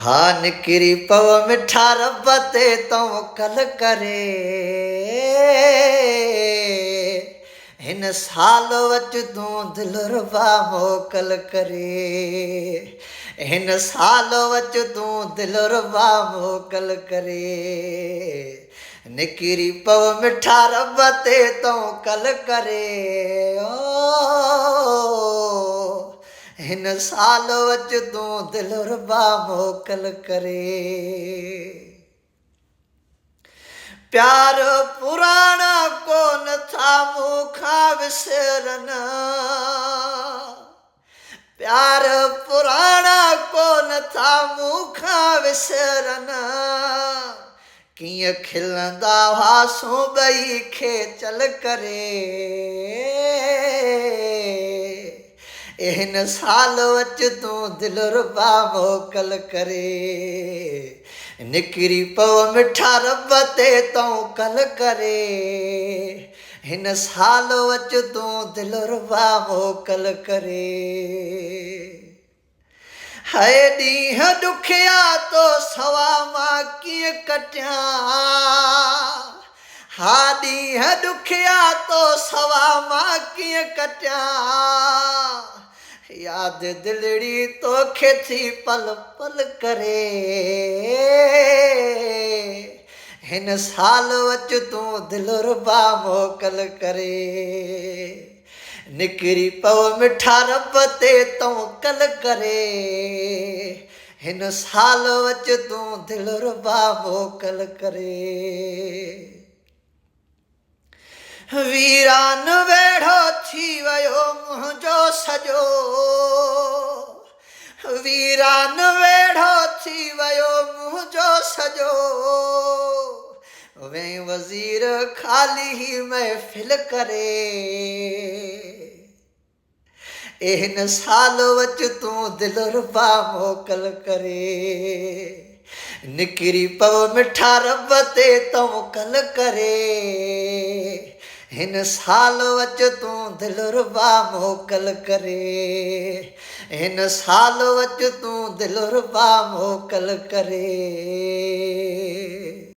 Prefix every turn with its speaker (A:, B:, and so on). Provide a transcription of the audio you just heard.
A: हाँ निकिरी पव मिठा रब ते तवक्कल करे हिन साल वच तूं दिलरुबा मोकल करे हिन साल वच तूं दिलरुबा मोकल करे निकिरी पव मिठा रब ते तवक्कल करे ओ हिन साल वच तूं दिलरुबा मोकल करे प्यार पुराना कोन था मूंखां विसरन प्यार पुराना कोन था मूंखां विसरन कीअं खिलंदा हुआसूं ॿई खेचल करे हिन साल वच तूं दिलरुबा मोकल करे निकिरी पव मिठा रब ते तवक्कल करे हिन साल वच तूं दिलरुबा मोकल करे हाय ॾींहं ॾुखिया तो सवा मां कीअं कटियां हा ॾींहं ॾुखिया तो सवा मां कीअं कटियां याद दिलड़ी तोखे थी पल पल करे हिन साल वच तूं दिलरुबा मोकल करे निकिरी पव मिठा रब ते तवक्कल करे हिन साल वच तूं दिलरुबा मोकल करे वीरान वेढ़ो थी वियो मुंहिंजो सॼो वीरान वेढ़ो थी वियो मुंहिंजो सॼो वे वज़ीर ख़ाली ही महफ़िल करे हिन साल वच तूं दिलरुबा मोकल करे निकिरी पव मिठा रब ते तवक्कल करे हिन साल वच तूं दिलरुबा मोकल करे हिन साल वच तूं दिलरुबा मोकल करे